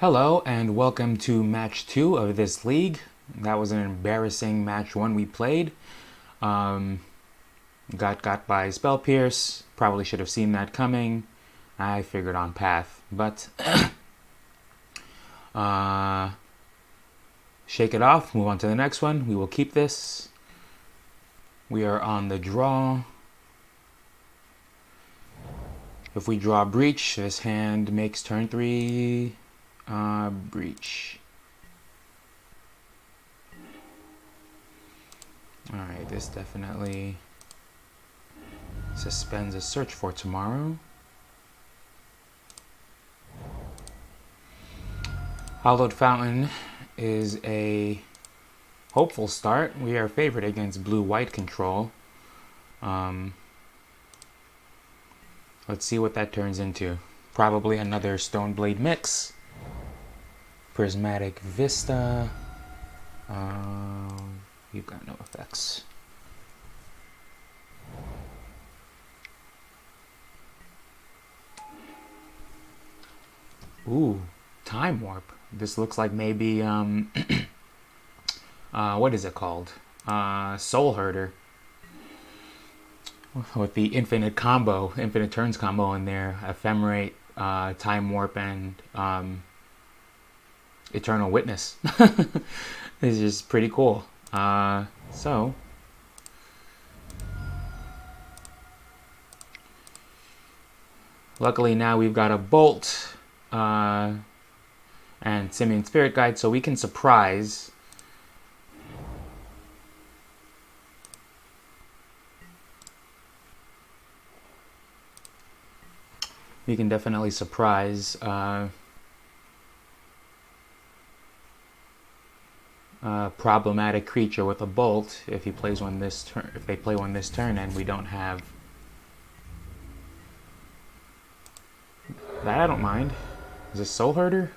Hello and welcome to match 2 of this league. That was an embarrassing match 1 we played. Um, got by Spell Pierce. Probably should have seen that coming. I figured on path, but shake it off. Move on to the next one. We will keep this. We are on the draw. If we draw Breach, this hand makes turn 3 Breach. Alright, this definitely suspends a search for tomorrow. Hollowed Fountain is a hopeful start. We are favored against blue-white control. Let's see what that turns into. Probably another Stoneblade mix. Prismatic Vista. You've got no effects. Ooh, Time Warp. This looks like maybe, what is it called? Soul Herder. With the infinite turns combo in there. Ephemerate, Time Warp, and Eternal Witness. It's just pretty cool. So luckily now we've got a Bolt and Simian Spirit Guide, so we can surprise. We can definitely surprise problematic creature with a Bolt if he plays one this turn. If they play one this turn, and we don't have that, I don't mind. Is this Soul Herder?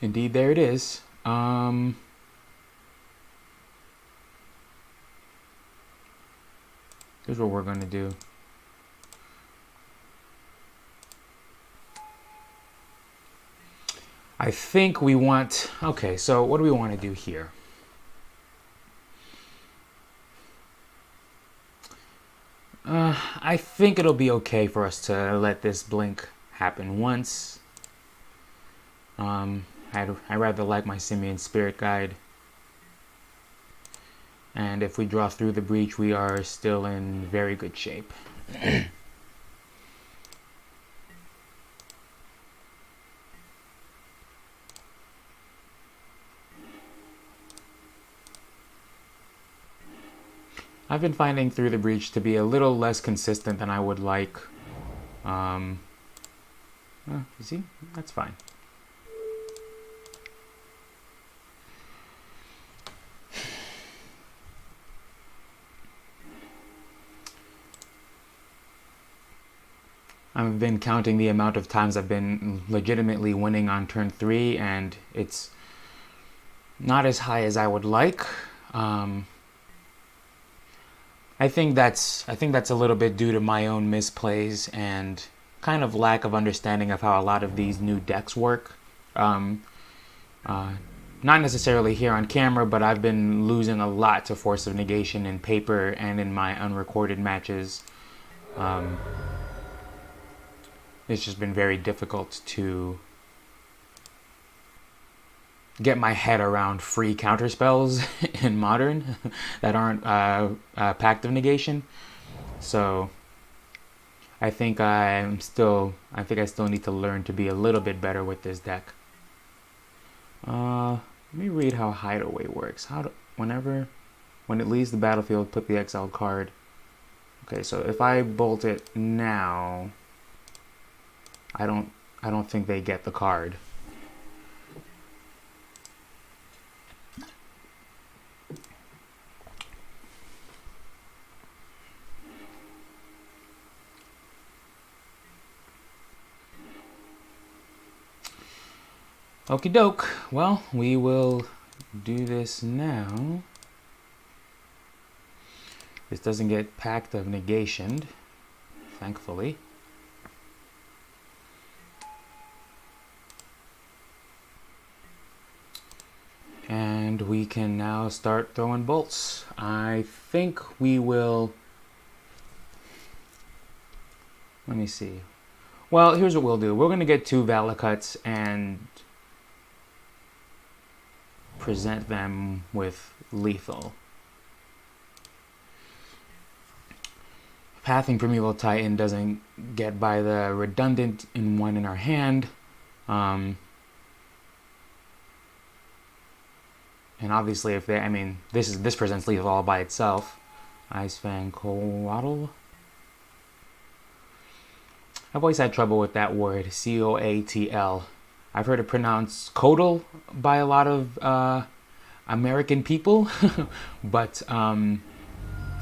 Indeed, there it is. Here's what we're going to do. I think we want... Okay, so what do we want to do here? I think it'll be okay for us to let this blink happen once. I rather like my Simian Spirit Guide. And if we draw through the Breach, we are still in very good shape. I've been finding Through the Breach to be a little less consistent than I would like. You see? That's fine. I've been counting the amount of times I've been legitimately winning on turn 3, and it's not as high as I would like. I think that's a little bit due to my own misplays and kind of lack of understanding of how a lot of these new decks work. Not necessarily here on camera, but I've been losing a lot to Force of Negation in paper and in my unrecorded matches. It's just been very difficult to get my head around free counterspells in Modern that aren't Pact of Negation. So I think I still need to learn to be a little bit better with this deck. Let me read how Hideaway works. When it leaves the battlefield, put the exiled card. Okay, so if I bolt it now, I don't think they get the card. Okie doke. Well, we will do this now. This doesn't get Pact of Negation, thankfully. we can now start throwing bolts. I think we will... Let me see. Well, here's what we'll do. We're going to get 2 Valacuts and present them with lethal. Pathing Primeval Titan doesn't get by the redundant in 1 in our hand. And obviously, if they, I mean, this presents lethal all by itself. Ice Fang Coatl. I've always had trouble with that word, Coatl. I've heard it pronounced Coatl by a lot of American people, but when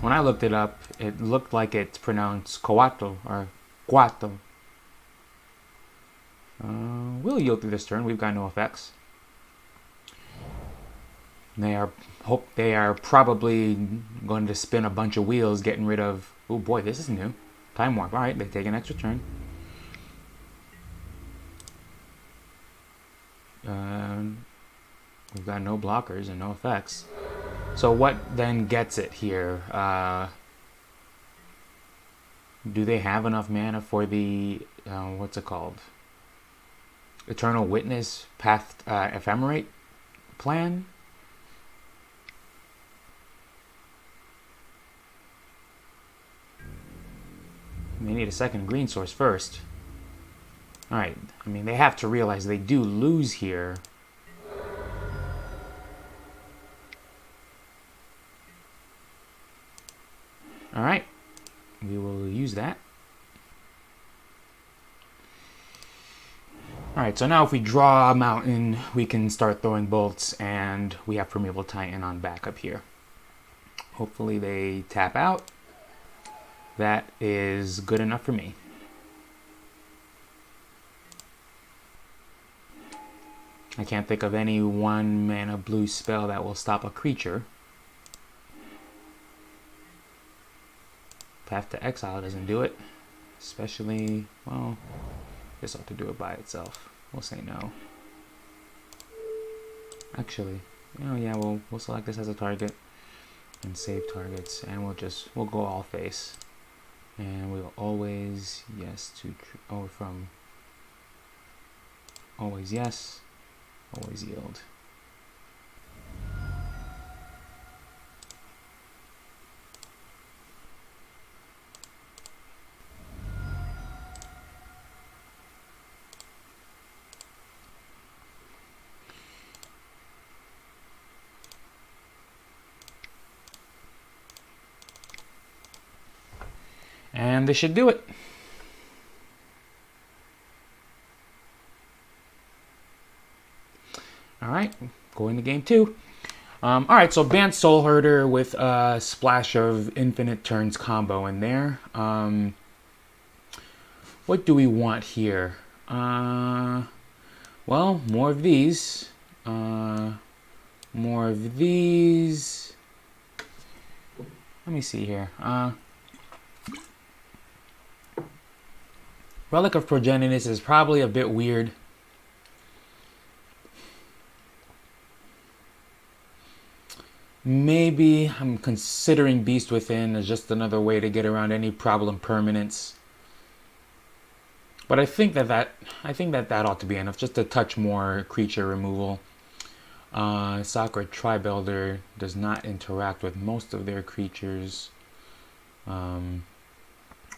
I looked it up, it looked like it's pronounced Coatl or Coatl. We'll yield through this turn. We've got no effects. They are probably going to spin a bunch of wheels, getting rid of. Oh boy, this is new. Time warp. All right, they take an extra turn. We've got no blockers and no effects. So what then gets it here? Do they have enough mana for the what's it called? Eternal Witness Path Ephemerate plan? They need a second green source first. Alright, I mean, they have to realize they do lose here. Alright, we will use that. Alright, so now if we draw a mountain, we can start throwing bolts, and we have Primeval Titan on backup here. Hopefully they tap out. That is good enough for me. I can't think of any 1 mana blue spell that will stop a creature. Path to Exile doesn't do it. Especially, well, this ought to do it by itself. We'll say no. Actually, oh yeah, we'll select this as a target and save targets, and we'll go all face. And we will always yes to from always yes, always yield. And this should do it. All right, going to game 2. All right, so Bant Soul Herder with a splash of infinite turns combo in there. What do we want here? Well, more of these. More of these. Let me see here. Relic of Progenitus is probably a bit weird. Maybe I'm considering Beast Within as just another way to get around any problem permanence. But I think that ought to be enough, just a touch more creature removal. Sacred Tribuilder does not interact with most of their creatures.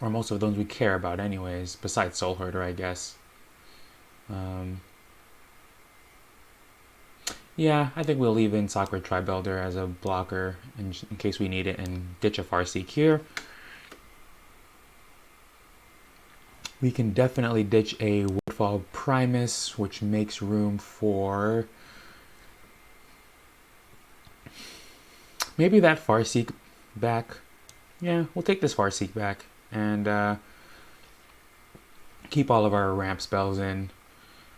Or most of those we care about anyways, besides Soul Herder, I guess. Yeah, I think we'll leave in Sacred Tribuilder as a blocker in case we need it, and ditch a Farseek here. We can definitely ditch a Woodfall Primus, which makes room for maybe that Farseek back. Yeah, we'll take this Farseek back and keep all of our ramp spells in.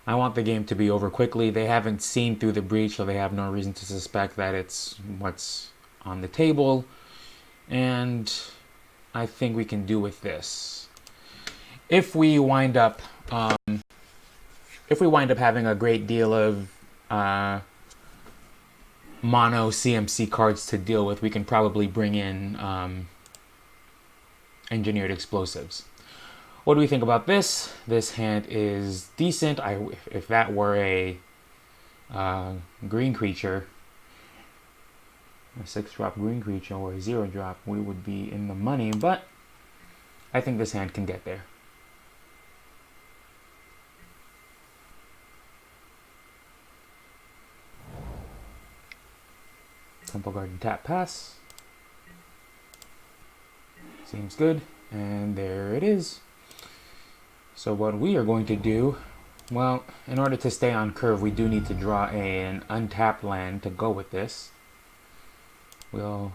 I want the game to be over quickly. They haven't seen through the breach, so they have no reason to suspect that it's what's on the table. And I think we can do with this. If we wind up having a great deal of mono CMC cards to deal with, we can probably bring in engineered explosives. What do we think about this? This hand is decent. If that were a green creature, a 6-drop green creature or a 0-drop, we would be in the money, but I think this hand can get there. Temple Garden tap pass. Seems good. And there it is. So what we are going to do, well, in order to stay on curve, we do need to draw an untapped land to go with this. We'll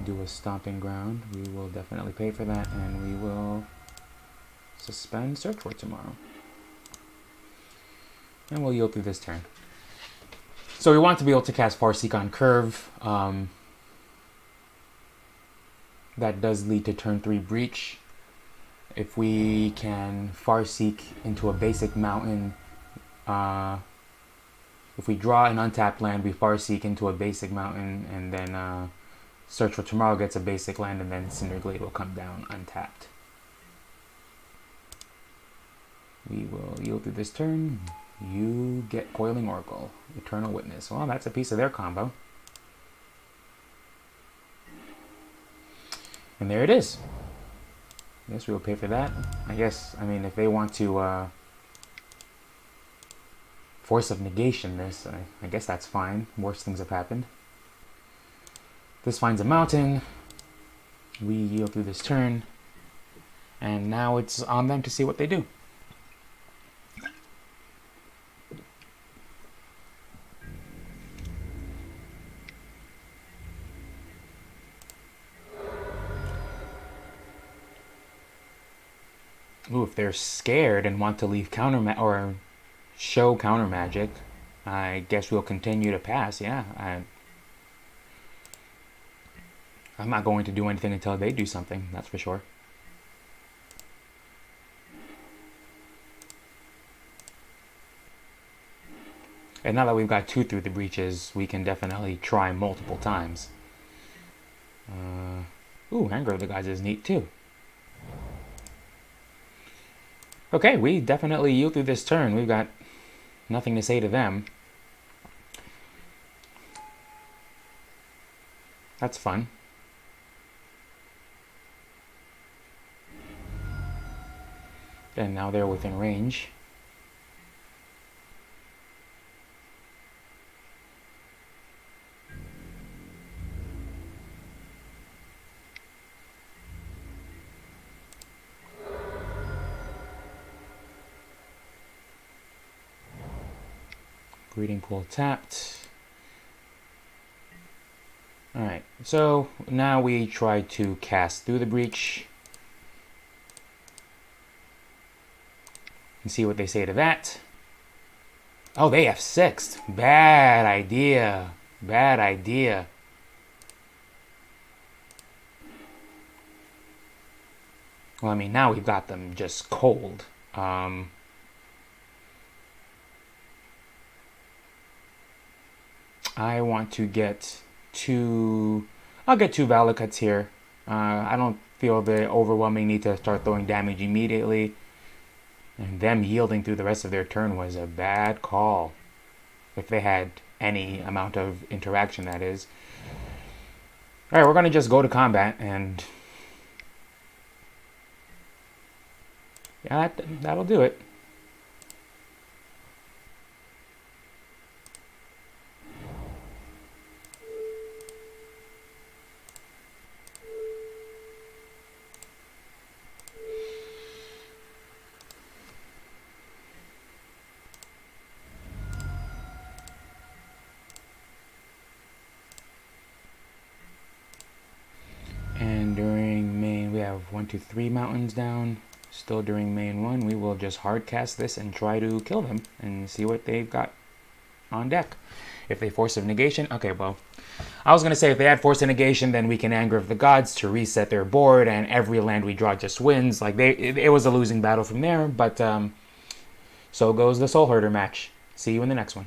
do a stomping ground. We will definitely pay for that, and we will suspend search for tomorrow. And we'll yield through this turn. So we want to be able to cast Farseek on curve. That does lead to turn 3 Breach. If we can Farseek into a basic mountain, if we draw an untapped land, we Farseek into a basic mountain, and then Search for Tomorrow gets a basic land, and then Cinderglade will come down untapped. We will yield through this turn. You get Coiling Oracle, Eternal Witness. Well, that's a piece of their combo. And there it is. I guess we will pay for that. I mean, if they want to Force of Negation this, I guess that's fine. Worse things have happened. This finds a mountain. We yield through this turn. And now it's on them to see what they do. Ooh, if they're scared and want to leave or show counter magic, I guess we'll continue to pass. Yeah, I'm not going to do anything until they do something, that's for sure. And now that we've got 2 through the breaches, we can definitely try multiple times. Ooh, Anger of the Gods is neat too. Okay, we definitely yield through this turn. We've got nothing to say to them. That's fun. And now they're within range. Breeding Pool tapped. Alright, so now we try to cast through the breach. And see what they say to that. Oh, they have 6. Bad idea. Bad idea. Well, I mean, now we've got them just cold. I want to get 2... I'll get 2 Valakuts here. I don't feel the overwhelming need to start throwing damage immediately. And them yielding through the rest of their turn was a bad call. If they had any amount of interaction, that is. Alright, we're going to just go to combat and... yeah, that'll do it. And during main, we have 1, 2, 3 mountains down. Still during main 1, we will just hard cast this and try to kill them and see what they've got on deck. If they Force of Negation, okay, well, I was going to say if they had Force of Negation, then we can Anger of the Gods to reset their board, and every land we draw just wins. Like, it was a losing battle from there, but so goes the Soul Herder match. See you in the next one.